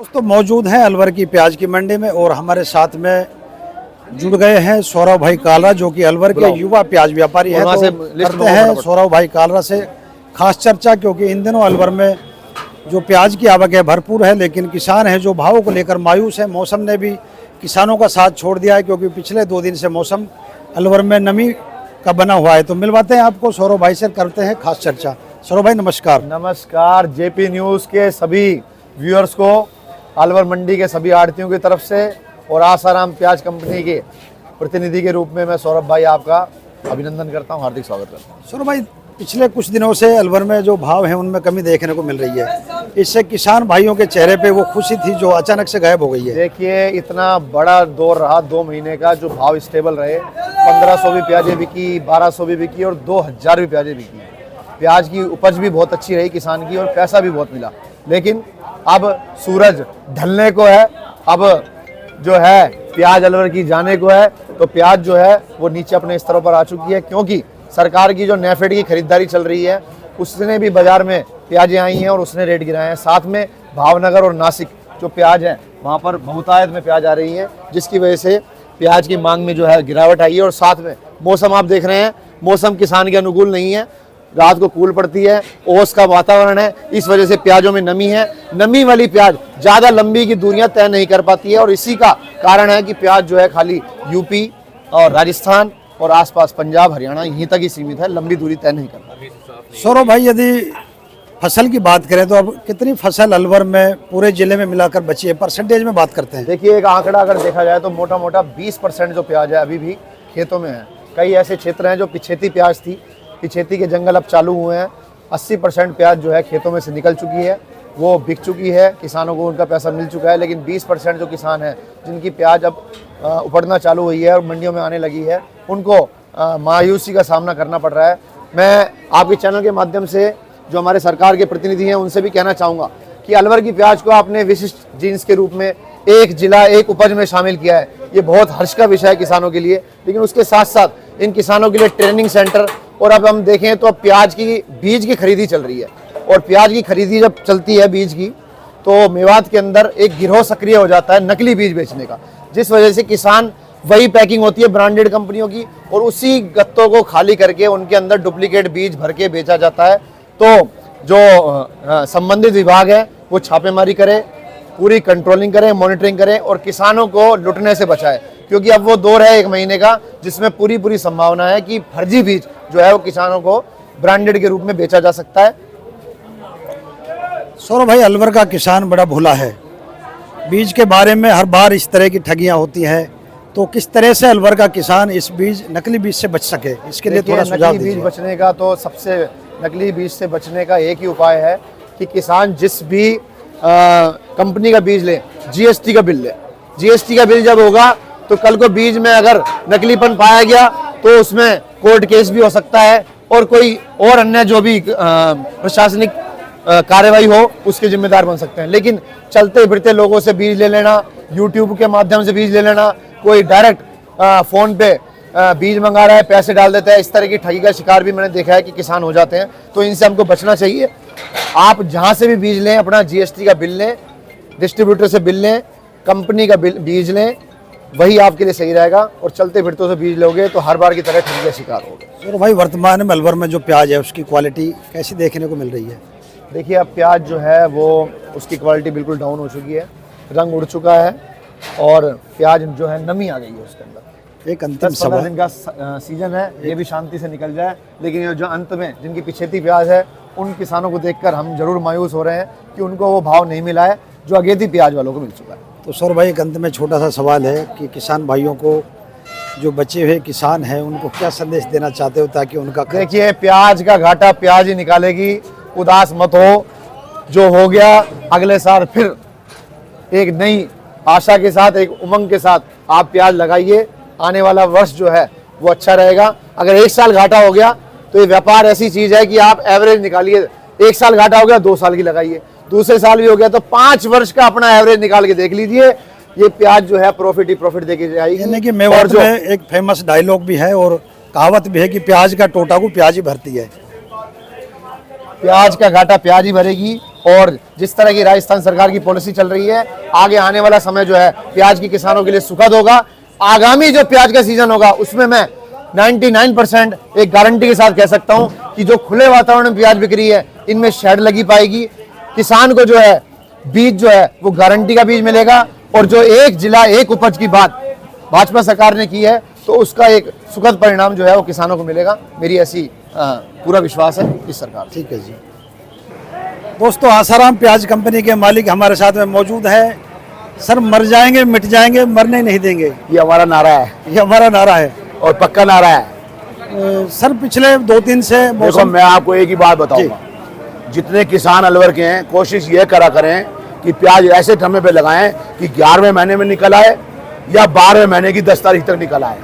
दोस्तों मौजूद हैं अलवर की प्याज की मंडी में और हमारे साथ में जुड़ गए हैं सौरभ भाई कालरा जो कि अलवर के युवा प्याज व्यापारी हैं। तो करते हैं सौरभ भाई कालरा से खास चर्चा, क्योंकि इन दिनों अलवर में जो प्याज की आवक है भरपूर है, लेकिन किसान हैं जो भावों को लेकर मायूस है। मौसम ने भी किसानों का साथ छोड़ दिया है, क्योंकि पिछले 2 दिन से मौसम अलवर में नमी का बना हुआ है। तो मिलवाते हैं आपको सौरभ भाई से, करते हैं खास चर्चा। सौरभ भाई नमस्कार। नमस्कार। जेपी न्यूज़ के सभी व्यूअर्स को, अलवर मंडी के सभी आड़तियों की तरफ से और आसाराम प्याज कंपनी के प्रतिनिधि के रूप में मैं सौरभ भाई आपका अभिनंदन करता हूं, हार्दिक स्वागत करता हूं। सौरभ भाई, पिछले कुछ दिनों से अलवर में जो भाव है उनमें कमी देखने को मिल रही है। इससे किसान भाइयों के चेहरे पे वो खुशी थी जो अचानक से गायब हो गई है। देखिए, इतना बड़ा दौर रहा 2 महीने का, जो भाव स्टेबल रहे। 1500 भी प्याजें बिकी, 1200 भी बिकी और 2000 भी प्याजें बिकी। प्याज की उपज भी बहुत अच्छी रही किसान की और पैसा भी बहुत मिला। लेकिन अब सूरज ढलने को है, अब जो है प्याज अलवर की जाने को है। तो प्याज जो है वो नीचे अपने स्तरों पर आ चुकी है, क्योंकि सरकार की जो नेफेड की खरीदारी चल रही है उसने भी बाजार में प्याजें आई हैं और उसने रेट गिराए हैं। साथ में भावनगर और नासिक जो प्याज है वहाँ पर बहुतायत में प्याज आ रही है, जिसकी वजह से प्याज की मांग में जो है गिरावट आई है। और साथ में मौसम आप देख रहे हैं, मौसम किसान के अनुकूल नहीं है। रात को कूल पड़ती है, ओस का वातावरण है, इस वजह से प्याजों में नमी है। नमी वाली प्याज ज़्यादा लंबी की दूरियां तय नहीं कर पाती है और इसी का कारण है कि प्याज जो है खाली यूपी और राजस्थान और आसपास पंजाब हरियाणा यहीं तक ही सीमित है, लंबी दूरी तय नहीं कर पाती। सौरभ भाई, यदि फसल की बात करें तो अब कितनी फसल अलवर में पूरे जिले में मिलाकर बची है, परसेंटेज में बात करते हैं? देखिए, एक आंकड़ा अगर देखा जाए तो मोटा मोटा 20% जो प्याज है अभी भी खेतों में है। कई ऐसे क्षेत्र हैं जो पिछेती प्याज थी, पिछेती के जंगल अब चालू हुए हैं। 80% प्याज जो है खेतों में से निकल चुकी है, वो बिक चुकी है, किसानों को उनका पैसा मिल चुका है। लेकिन 20% जो किसान हैं जिनकी प्याज अब उपड़ना चालू हुई है और मंडियों में आने लगी है, उनको मायूसी का सामना करना पड़ रहा है। मैं आपके चैनल के माध्यम से जो हमारे सरकार के प्रतिनिधि हैं उनसे भी कहना चाहूँगा कि अलवर की प्याज को आपने विशिष्ट जीन्स के रूप में एक जिला एक उपज में शामिल किया है। ये बहुत हर्ष का विषय है किसानों के लिए। लेकिन उसके साथ साथ इन किसानों के लिए ट्रेनिंग सेंटर, और अब हम देखें तो प्याज की बीज की खरीदी चल रही है। और प्याज की खरीदी जब चलती है बीज की, तो मेवात के अंदर एक गिरोह सक्रिय हो जाता है नकली बीज बेचने का, जिस वजह से किसान वही पैकिंग होती है ब्रांडेड कंपनियों की और उसी गत्तों को खाली करके उनके अंदर डुप्लीकेट बीज भर के बेचा जाता है। तो जो संबंधित विभाग है वो छापेमारी करे, पूरी कंट्रोलिंग करें, मॉनिटरिंग करें और किसानों को लुटने से बचाए, क्योंकि अब वो दौर है 1 महीने का जिसमें पूरी संभावना है कि फर्जी बीज जो है वो किसानों को ब्रांडेड के रूप में बेचा जा सकता है। सौरभ भाई, अलवर का किसान बड़ा भोला है। बीज के बारे में हर बार इस तरह की ठगियां होती हैं, तो किस तरह से अलवर का किसान इस नकली बीज से बच सके, इसके लिए थोड़ा सुझाव दीजिए। बीज बचने का तो सबसे नकली बीज से बचने का एक ही उपाय है कि किसान जिस भी कंपनी का बीज ले, जीएसटी का बिल ले। जीएसटी का बिल जब होगा तो कल को बीज में अगर नकलीपन पाया गया तो उसमें कोर्ट केस भी हो सकता है और कोई और अन्य जो भी प्रशासनिक कार्रवाई हो उसके जिम्मेदार बन सकते हैं। लेकिन चलते फिरते लोगों से बीज ले लेना, यूट्यूब के माध्यम से बीज ले लेना, कोई डायरेक्ट फोन पे बीज मंगा रहा है, पैसे डाल देता है, इस तरह की ठगी का शिकार भी मैंने देखा है कि किसान हो जाते हैं। तो इनसे हमको बचना चाहिए। आप जहाँ से भी बीज लें, अपना जीएसटी का बिल लें, डिस्ट्रीब्यूटर से बिल लें, कंपनी का बीज लें, वही आपके लिए सही रहेगा। और चलते फिरते से बीज लोगे तो हर बार की तरह ठगी का शिकार होगे। तो भाई, वर्तमान में अलवर में जो प्याज है उसकी क्वालिटी कैसी देखने को मिल रही है? देखिए, अब प्याज जो है वो उसकी क्वालिटी बिल्कुल डाउन हो चुकी है, रंग उड़ चुका है और प्याज जो है नमी आ गई है उसके अंदर। एक अंतिम 10-15 दिन का सीजन है, ये भी शांति से निकल जाए। लेकिन ये जो अंत में जिनकी पिछेती प्याज है उन किसानों को देखकर हम जरूर मायूस हो रहे हैं कि उनको वो भाव नहीं मिला है जो अगेती प्याज वालों को मिल चुका है। तो सौरभ भाई, एक अंत में छोटा सा सवाल है कि किसान भाइयों को, जो बचे हुए किसान हैं, उनको क्या संदेश देना चाहते हो ताकि उनका? देखिए, प्याज का घाटा प्याज ही निकालेगी, उदास मत हो। जो हो गया अगले साल फिर एक नई आशा के साथ, एक उमंग के साथ आप प्याज लगाइए। आने वाला वर्ष जो है वो अच्छा रहेगा। अगर 1 साल घाटा हो गया तो ये व्यापार ऐसी चीज है कि आप एवरेज निकालिए। 1 साल घाटा हो गया, 2 साल की लगाइए, दूसरे साल भी हो गया तो 5 वर्ष का अपना एवरेज निकाल के देख लीजिए। ये प्याज जो है प्रॉफिट ही प्रॉफिट देके जाएगी। यानी कि मेवात में एक फेमस डायलॉग भी है और कहावत भी है कि प्याज का टोटा को प्याज ही भरती है। प्याज का घाटा प्याज ही भरेगी। और जिस तरह की राजस्थान सरकार की पॉलिसी चल रही है, आगे आने वाला समय जो है प्याज की किसानों के लिए सुखद होगा। आगामी जो प्याज का सीजन होगा उसमें मैं 99% एक गारंटी के साथ कह सकता हूं कि जो खुले वातावरण में प्याज बिक रही है इनमें शेड लगी पाएगी। किसान को जो है बीज जो है वो गारंटी का बीज मिलेगा। और जो एक जिला एक उपज की बात भाजपा सरकार ने की है तो उसका एक सुखद परिणाम जो है वो किसानों को मिलेगा। मेरी ऐसी पूरा विश्वास है इस सरकार। ठीक है जी। दोस्तों, आसाराम प्याज कंपनी के मालिक हमारे साथ में मौजूद है। सर, मर जाएंगे मिट जाएंगे, मरने नहीं देंगे, ये हमारा नारा है। ये हमारा नारा है और पक्का नारा है। सर, पिछले 2-3 से देखो, मैं आपको एक ही बात बताऊंगा, जितने किसान अलवर के हैं कोशिश ये करा करें कि प्याज ऐसे समय पे लगाएं कि 11वें महीने में निकल आए या 12वें महीने की 10 तारीख तक निकल आए।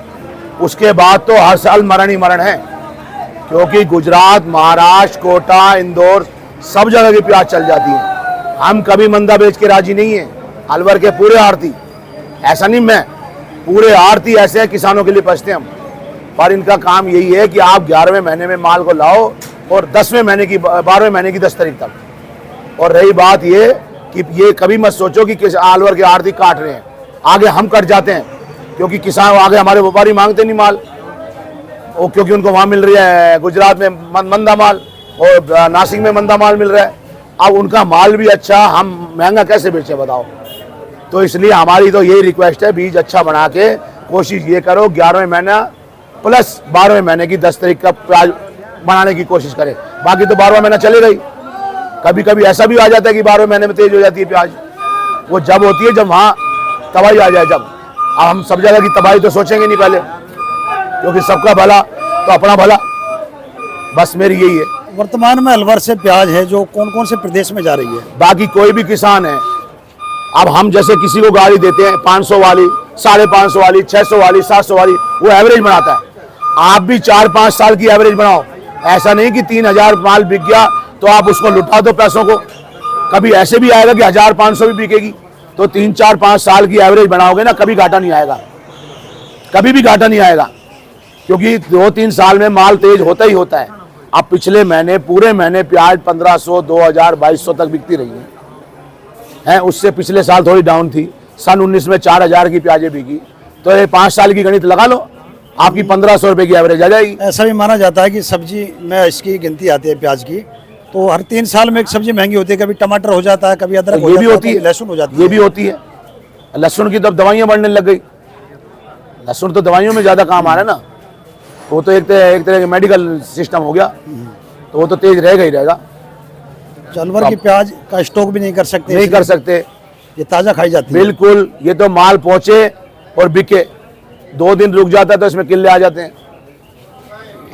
उसके बाद तो हर साल मरण ही मरण है, क्योंकि गुजरात, महाराष्ट्र, कोटा, इंदौर सब जगह की प्याज चल जाती है। हम कभी मंदा बेच के राजी नहीं है। अलवर के पूरे आड़ती, ऐसा नहीं मैं, पूरे आड़ती ऐसे हैं, किसानों के लिए पछते हम। पर इनका काम यही है कि आप 11वें महीने में माल को लाओ और 10वें महीने की 12वें महीने की 10 तारीख तक। और रही बात ये कि ये कभी मत सोचो कि अलवर के आड़ती काट रहे हैं, आगे हम कट जाते हैं, क्योंकि किसान आगे हमारे व्यापारी मांगते नहीं माल, वो क्योंकि उनको वहाँ मिल रही है गुजरात में मंदा माल और नासिक में मंदा माल मिल रहा है। अब उनका माल भी अच्छा, हम महंगा कैसे बेचे बताओ। तो इसलिए हमारी तो यही रिक्वेस्ट है, बीज अच्छा बना के कोशिश ये करो 11वें महीना प्लस 12वें महीने की 10 तारीख का प्याज बनाने की कोशिश करें। बाकी तो 12वां महीना चले गई। कभी कभी ऐसा भी आ जाता है कि 12वें महीने में तेज हो जाती है प्याज। वो जब होती है जब वहाँ तबाही आ जाए। जब अब हम सब जगह की तबाही तो सोचेंगे नहीं पहले, क्योंकि सबका भला तो अपना भला। बस मेरी यही है। वर्तमान में अलवर से प्याज है जो कौन कौन से प्रदेश में जा रही है? बाकी कोई भी किसान है, अब हम जैसे किसी को गाड़ी देते हैं 500 वाली, 550 वाली, 600 वाली, 700 वाली, वो एवरेज बनाता है। आप भी 4-5 साल की एवरेज बनाओ। ऐसा नहीं कि 3000 माल बिक गया तो आप उसको लुटा दो पैसों को। कभी ऐसे भी आएगा कि 1500 भी बिकेगी। तो 3-4-5 साल की एवरेज बनाओगे ना, कभी घाटा नहीं आएगा, कभी भी घाटा नहीं आएगा, क्योंकि 2-3 साल में माल तेज होता ही होता है। अब पिछले महीने पूरे महीने प्याज 1500, 2000, 2200 तक बिकती रही है। उससे पिछले साल थोड़ी डाउन थी। सन 19 में 4000 की प्याजें बिकी। तो ये 5 साल की गणित लगा लो, आपकी 1500 रुपए की एवरेज आ जाएगी। ऐसा भी माना जाता है कि सब्जी में इसकी गिनती आती है प्याज की, तो हर 3 साल में एक सब्जी महंगी होती है। कभी टमाटर हो जाता है, कभी अदरक ये भी होती है, लहसुन हो जाती है। ये भी होती है। लहसुन की तो अब दवाइयां बढ़ने लग गई। लहसुन तो दवाइयों में ज्यादा काम आ रहा है ना। वो तो एक तरह का मेडिकल सिस्टम हो गया, तो वो तो तेज रहेगा ही रहेगा। अलवर की प्याज का स्टॉक भी नहीं कर सकते, नहीं कर सकते, ये ताजा खाई जाती है। बिल्कुल। ये तो माल पहुंचे और बिके, 2 दिन रुक जाता है तो इसमें किल्ले आ जाते हैं,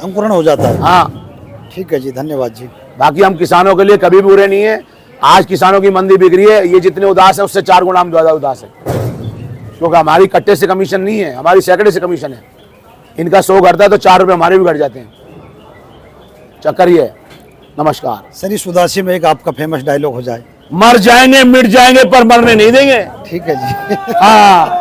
अंकुरण हो जाता है। हाँ। ठीक है जी, धन्यवाद जी। बाकी हम किसानों के लिए कभी भी बुरे नहीं है। आज किसानों की मंदी बिक रही है, ये जितने उदास है उससे 4 गुना हम ज्यादा उदास है, क्योंकि हमारी कट्टे से कमीशन नहीं है, हमारी सैकड़े से कमीशन है। इनका 100 घटता है तो 4 रुपये हमारे भी घट जाते हैं। चक्कर ये है। नमस्कार। सर, इस उदासी में एक आपका फेमस डायलॉग हो जाए। मर जाएंगे मिट जाएंगे पर मरने नहीं देंगे। ठीक है जी। हाँ।